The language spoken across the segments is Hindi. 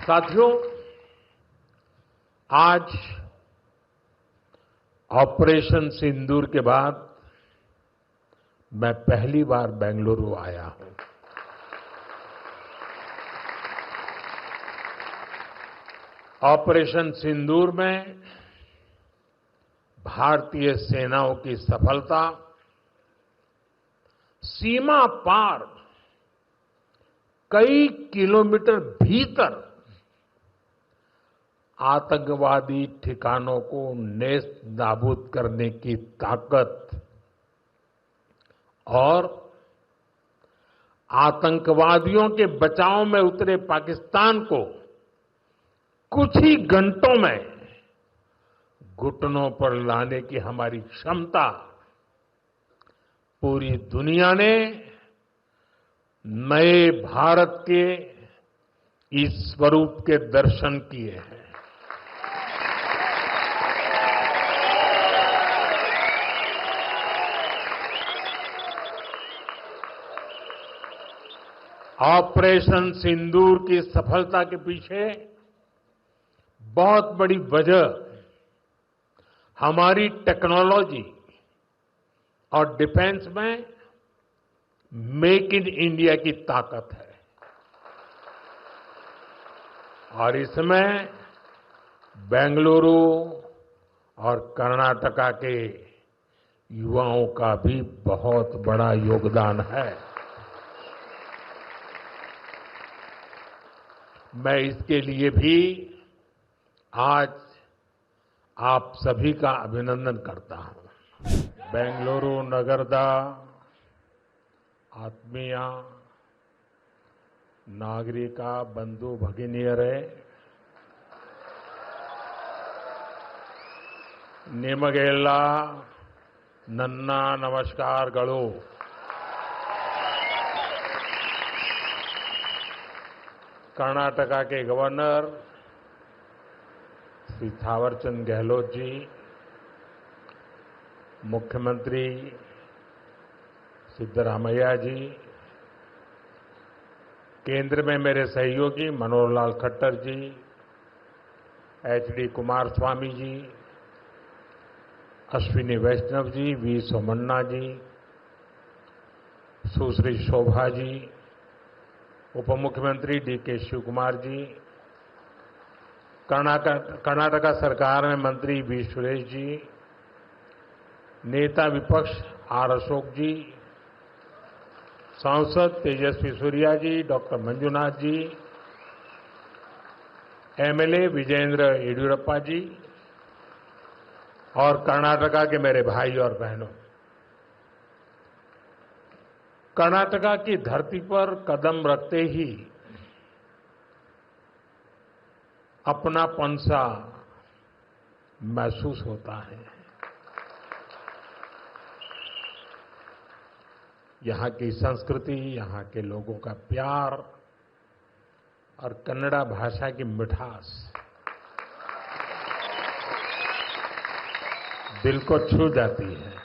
साथियों, आज ऑपरेशन सिंदूर के बाद मैं पहली बार बेंगलुरु आया हूं। ऑपरेशन सिंदूर में भारतीय सेनाओं की सफलता सीमा पार कई किलोमीटर भीतर आतंकवादी ठिकानों को नेस्त नाबूद करने की ताकत और आतंकवादियों के बचाव में उतरे पाकिस्तान को कुछ ही घंटों में घुटनों पर लाने की हमारी क्षमता पूरी दुनिया ने नए भारत के इस स्वरूप के दर्शन किए हैं। ऑपरेशन सिंदूर की सफलता के पीछे बहुत बड़ी वजह हमारी टेक्नोलॉजी और डिफेंस में मेक इन इंडिया की ताकत है और इसमें बेंगलुरु और कर्नाटका के युवाओं का भी बहुत बड़ा योगदान है। मैं इसके लिए भी आज आप सभी का अभिनंदन करता हूं। बेंगलुरु नगरदा आत्मीय नागरिक बंधु भगिनियरे निमगेल्ला नन्ना नमस्कार गलो। कर्नाटका के गवर्नर श्री थावरचंद गहलोत जी, मुख्यमंत्री सिद्धरामैया जी, केंद्र में मेरे सहयोगी मनोहर लाल खट्टर जी, एचडी कुमारस्वामी जी, अश्विनी वैष्णव जी, वी सोमन्ना जी, सुश्री शोभा जी, उप मुख्यमंत्री डीके शिवकुमार जी, कर्नाटका सरकार में मंत्री वी सुरेश जी, नेता विपक्ष आर अशोक जी, सांसद तेजस्वी सूर्या जी, डॉक्टर मंजुनाथ जी, एमएलए विजेंद्र येडियुरप्पा जी और कर्नाटका के मेरे भाई और बहनों, कर्नाटका की धरती पर कदम रखते ही अपनापन सा महसूस होता है। यहां की संस्कृति, यहां के लोगों का प्यार और कन्नड़ा भाषा की मिठास दिल को छू जाती है।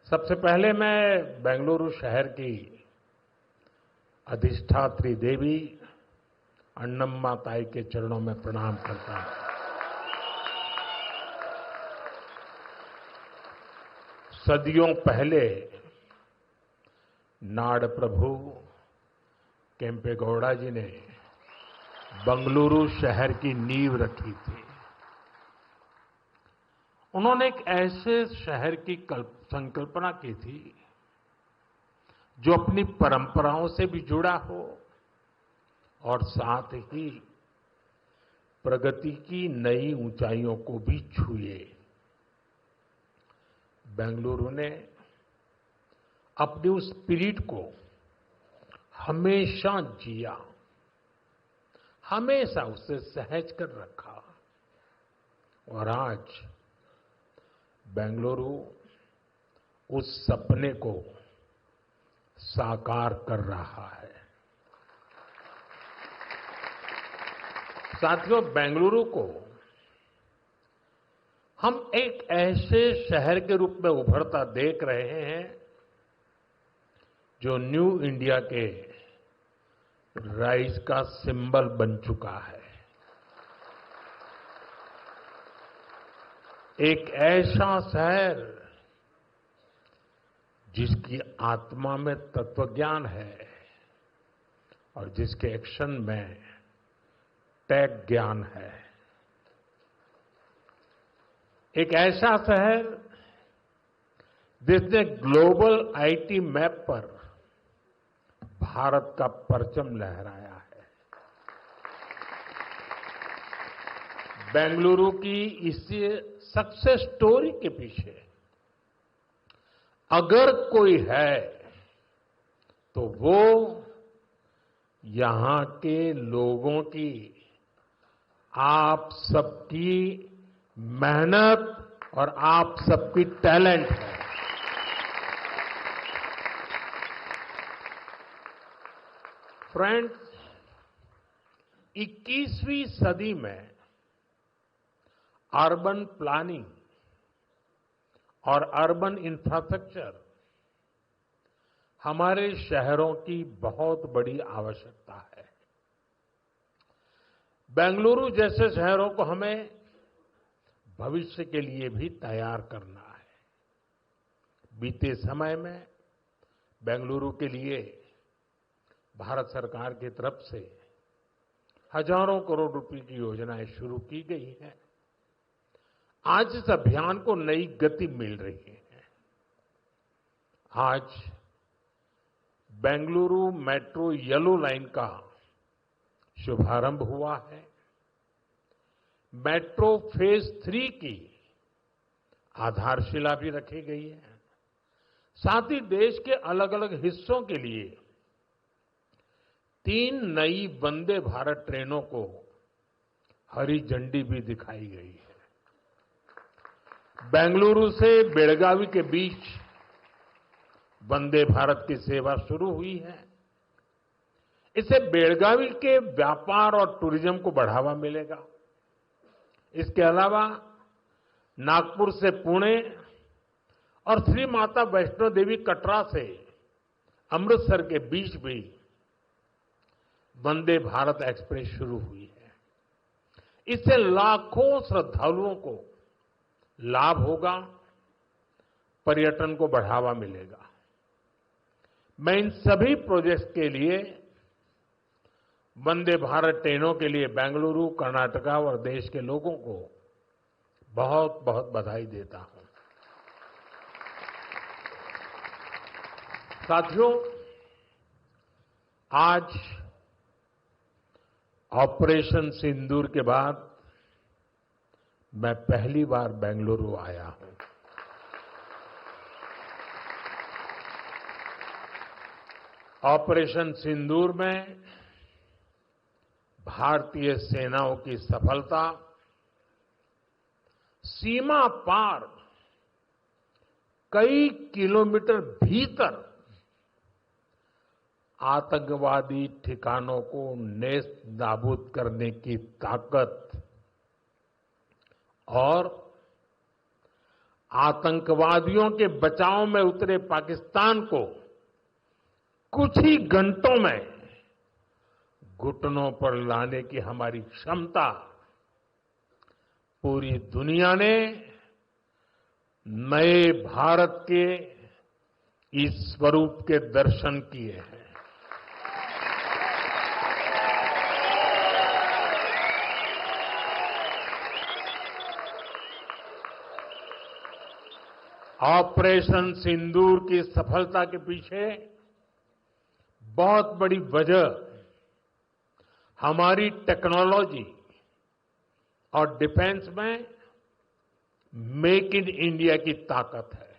सबसे पहले मैं बेंगलुरु शहर की अधिष्ठात्री देवी अन्नम्मा ताई के चरणों में प्रणाम करता हूं। सदियों पहले नाड़ प्रभु केम्पेगौड़ा जी ने बेंगलुरु शहर की नींव रखी थी। उन्होंने एक ऐसे शहर की संकल्पना की थी जो अपनी परंपराओं से भी जुड़ा हो और साथ ही प्रगति की नई ऊंचाइयों को भी छुए। बेंगलुरु ने अपनी उस स्पिरिट को हमेशा जिया, हमेशा उसे सहज कर रखा और आज बेंगलुरु उस सपने को साकार कर रहा है। साथियों, बेंगलुरु को हम एक ऐसे शहर के रूप में उभरता देख रहे हैं जो न्यू इंडिया के राइज का सिंबल बन चुका है। एक ऐसा शहर जिसकी आत्मा में तत्वज्ञान है और जिसके एक्शन में टेक ज्ञान है। एक ऐसा शहर जिसने ग्लोबल आईटी मैप पर भारत का परचम लहराया है। बेंगलुरु की इस सक्सेस स्टोरी के पीछे अगर कोई है तो वो यहां के लोगों की, आप सबकी मेहनत और आप सबकी टैलेंट है। फ्रेंड्स, 21वीं सदी में अर्बन प्लानिंग और अर्बन इंफ्रास्ट्रक्चर हमारे शहरों की बहुत बड़ी आवश्यकता है। बेंगलुरु जैसे शहरों को हमें भविष्य के लिए भी तैयार करना है। बीते समय में बेंगलुरु के लिए भारत सरकार की तरफ से हजारों करोड़ रुपए की योजनाएं शुरू की गई हैं। आज इस अभियान को नई गति मिल रही है। आज बेंगलुरु मेट्रो येलो लाइन का शुभारंभ हुआ है। मेट्रो फेज 3 की आधारशिला भी रखी गई है। साथ ही देश के अलग अलग हिस्सों के लिए 3 नई वंदे भारत ट्रेनों को हरी झंडी भी दिखाई गई है। बेंगलुरु से बेलगावी के बीच वंदे भारत की सेवा शुरू हुई है। इससे बेलगावी के व्यापार और टूरिज्म को बढ़ावा मिलेगा। इसके अलावा नागपुर से पुणे और श्री माता वैष्णो देवी कटरा से अमृतसर के बीच भी वंदे भारत एक्सप्रेस शुरू हुई है। इससे लाखों श्रद्धालुओं को लाभ होगा, पर्यटन को बढ़ावा मिलेगा। मैं इन सभी प्रोजेक्ट्स के लिए वंदे भारत ट्रेनों के लिए बेंगलुरु, कर्नाटका और देश के लोगों को बहुत बहुत बधाई देता हूं। साथियों, आज ऑपरेशन सिंदूर के बाद मैं पहली बार बेंगलुरु आया हूं। ऑपरेशन सिंदूर में भारतीय सेनाओं की सफलता सीमा पार कई किलोमीटर भीतर आतंकवादी ठिकानों को नेस्त नाबूद करने की ताकत और आतंकवादियों के बचाव में उतरे पाकिस्तान को कुछ ही घंटों में घुटनों पर लाने की हमारी क्षमता पूरी दुनिया ने नए भारत के इस स्वरूप के दर्शन किए हैं। ऑपरेशन सिंदूर की सफलता के पीछे बहुत बड़ी वजह हमारी टेक्नोलॉजी और डिफेंस में मेक इन इंडिया की ताकत है।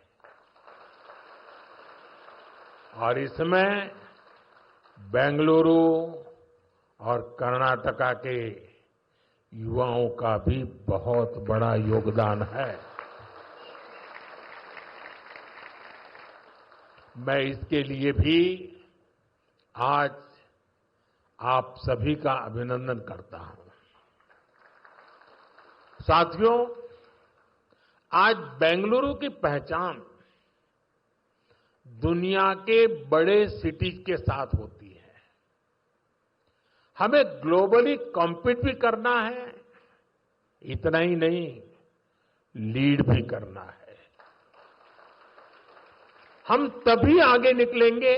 और इसमें बेंगलुरु और कर्नाटका के युवाओं का भी बहुत बड़ा योगदान है। मैं इसके लिए भी आज आप सभी का अभिनंदन करता हूं। साथियों, आज बेंगलुरु की पहचान दुनिया के बड़े सिटीज के साथ होती है। हमें ग्लोबली कॉम्पीट भी करना है, इतना ही नहीं, लीड भी करना है। हम तभी आगे निकलेंगे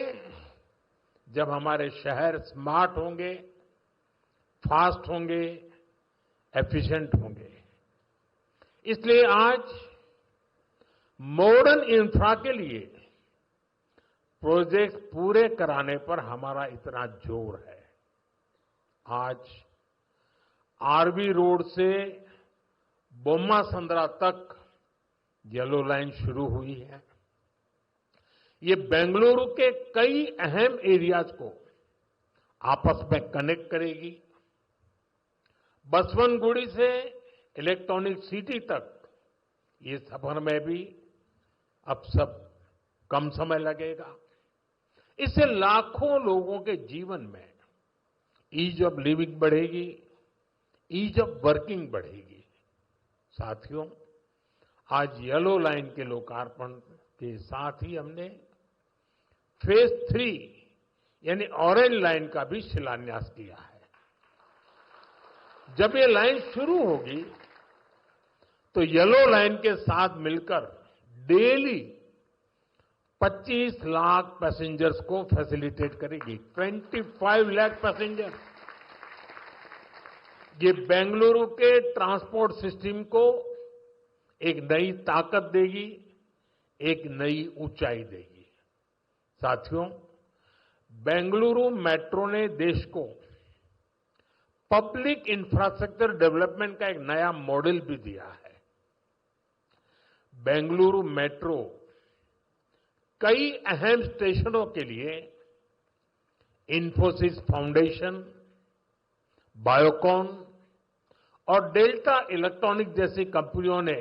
जब हमारे शहर स्मार्ट होंगे, फास्ट होंगे, एफिशिएंट होंगे। इसलिए आज मॉडर्न इंफ्रा के लिए प्रोजेक्ट पूरे कराने पर हमारा इतना जोर है। आज आरवी रोड से बोम्मा संद्रा तक येलो लाइन शुरू हुई है। ये बेंगलुरु के कई अहम एरियाज को आपस में कनेक्ट करेगी। बसवनगुड़ी से इलेक्ट्रॉनिक सिटी तक ये सफर में भी अब सब कम समय लगेगा। इससे लाखों लोगों के जीवन में ईज ऑफ लिविंग बढ़ेगी, ईज ऑफ वर्किंग बढ़ेगी। साथियों, आज येलो लाइन के लोकार्पण के साथ ही हमने फेज 3 यानी ऑरेंज लाइन का भी शिलान्यास किया है। जब ये लाइन शुरू होगी तो येलो लाइन के साथ मिलकर डेली 25 लाख पैसेंजर्स को फैसिलिटेट करेगी। 25 लाख पैसेंजर। ये बेंगलुरु के ट्रांसपोर्ट सिस्टम को एक नई ताकत देगी, एक नई ऊंचाई देगी। साथियों, बेंगलुरु मेट्रो ने देश को पब्लिक इंफ्रास्ट्रक्चर डेवलपमेंट का एक नया मॉडल भी दिया है। बेंगलुरु मेट्रो कई अहम स्टेशनों के लिए इन्फोसिस फाउंडेशन, बायोकॉन और डेल्टा इलेक्ट्रॉनिक जैसी कंपनियों ने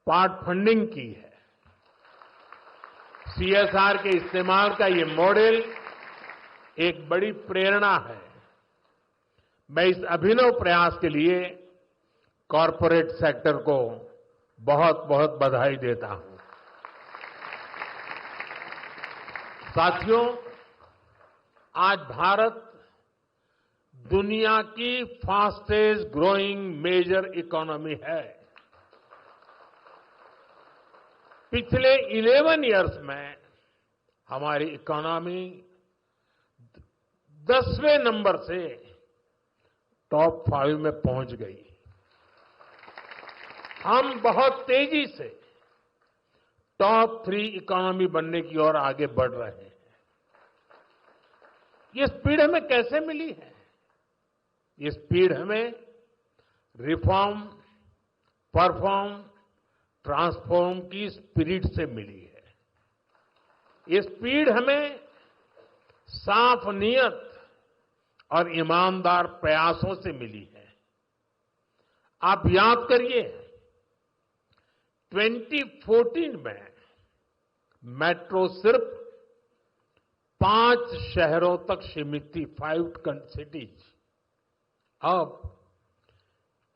पार्ट फंडिंग की है। सीएसआर के इस्तेमाल का ये मॉडल एक बड़ी प्रेरणा है। मैं इस अभिनव प्रयास के लिए कॉरपोरेट सेक्टर को बहुत बहुत बधाई देता हूं। साथियों, आज भारत दुनिया की फास्टेस्ट ग्रोइंग मेजर इकोनॉमी है। पिछले 11 इयर्स में हमारी इकोनॉमी 10वें नंबर से टॉप 5 में पहुंच गई। हम बहुत तेजी से टॉप 3 इकोनॉमी बनने की ओर आगे बढ़ रहे हैं। ये स्पीड हमें कैसे मिली है? ये स्पीड हमें रिफॉर्म, परफॉर्म, ट्रांसफॉर्म की स्पिरिट से मिली है। ये स्पीड हमें साफ नीयत और ईमानदार प्रयासों से मिली है। आप याद करिए, 2014 में मेट्रो सिर्फ 5 शहरों तक सीमित थी, 5 सिटीज। अब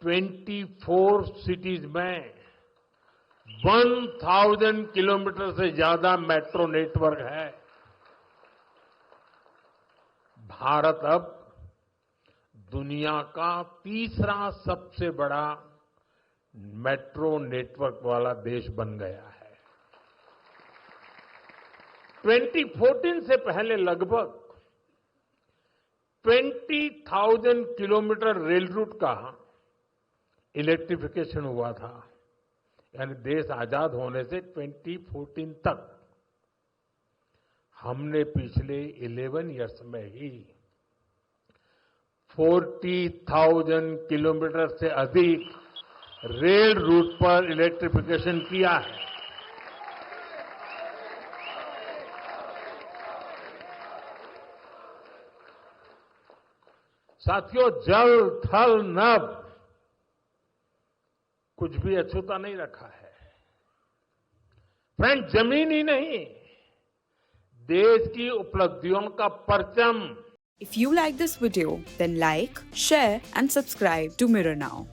24 सिटीज में 1000 किलोमीटर से ज्यादा मेट्रो नेटवर्क है। भारत अब दुनिया का तीसरा सबसे बड़ा मेट्रो नेटवर्क वाला देश बन गया है। 2014 से पहले लगभग 20,000 किलोमीटर रेल रूट का इलेक्ट्रिफिकेशन हुआ था। यानी देश आजाद होने से 2014 तक हमने पिछले 11 इयर्स में ही 40,000 किलोमीटर से अधिक रेल रूट पर इलेक्ट्रिफिकेशन किया है। साथियों, जल, थल, नभ कुछ भी अछूता नहीं रखा है। फ्रेंड, जमीन ही नहीं, देश की उपलब्धियों का परचम। If you like this video, then like, share and subscribe to Mirror Now.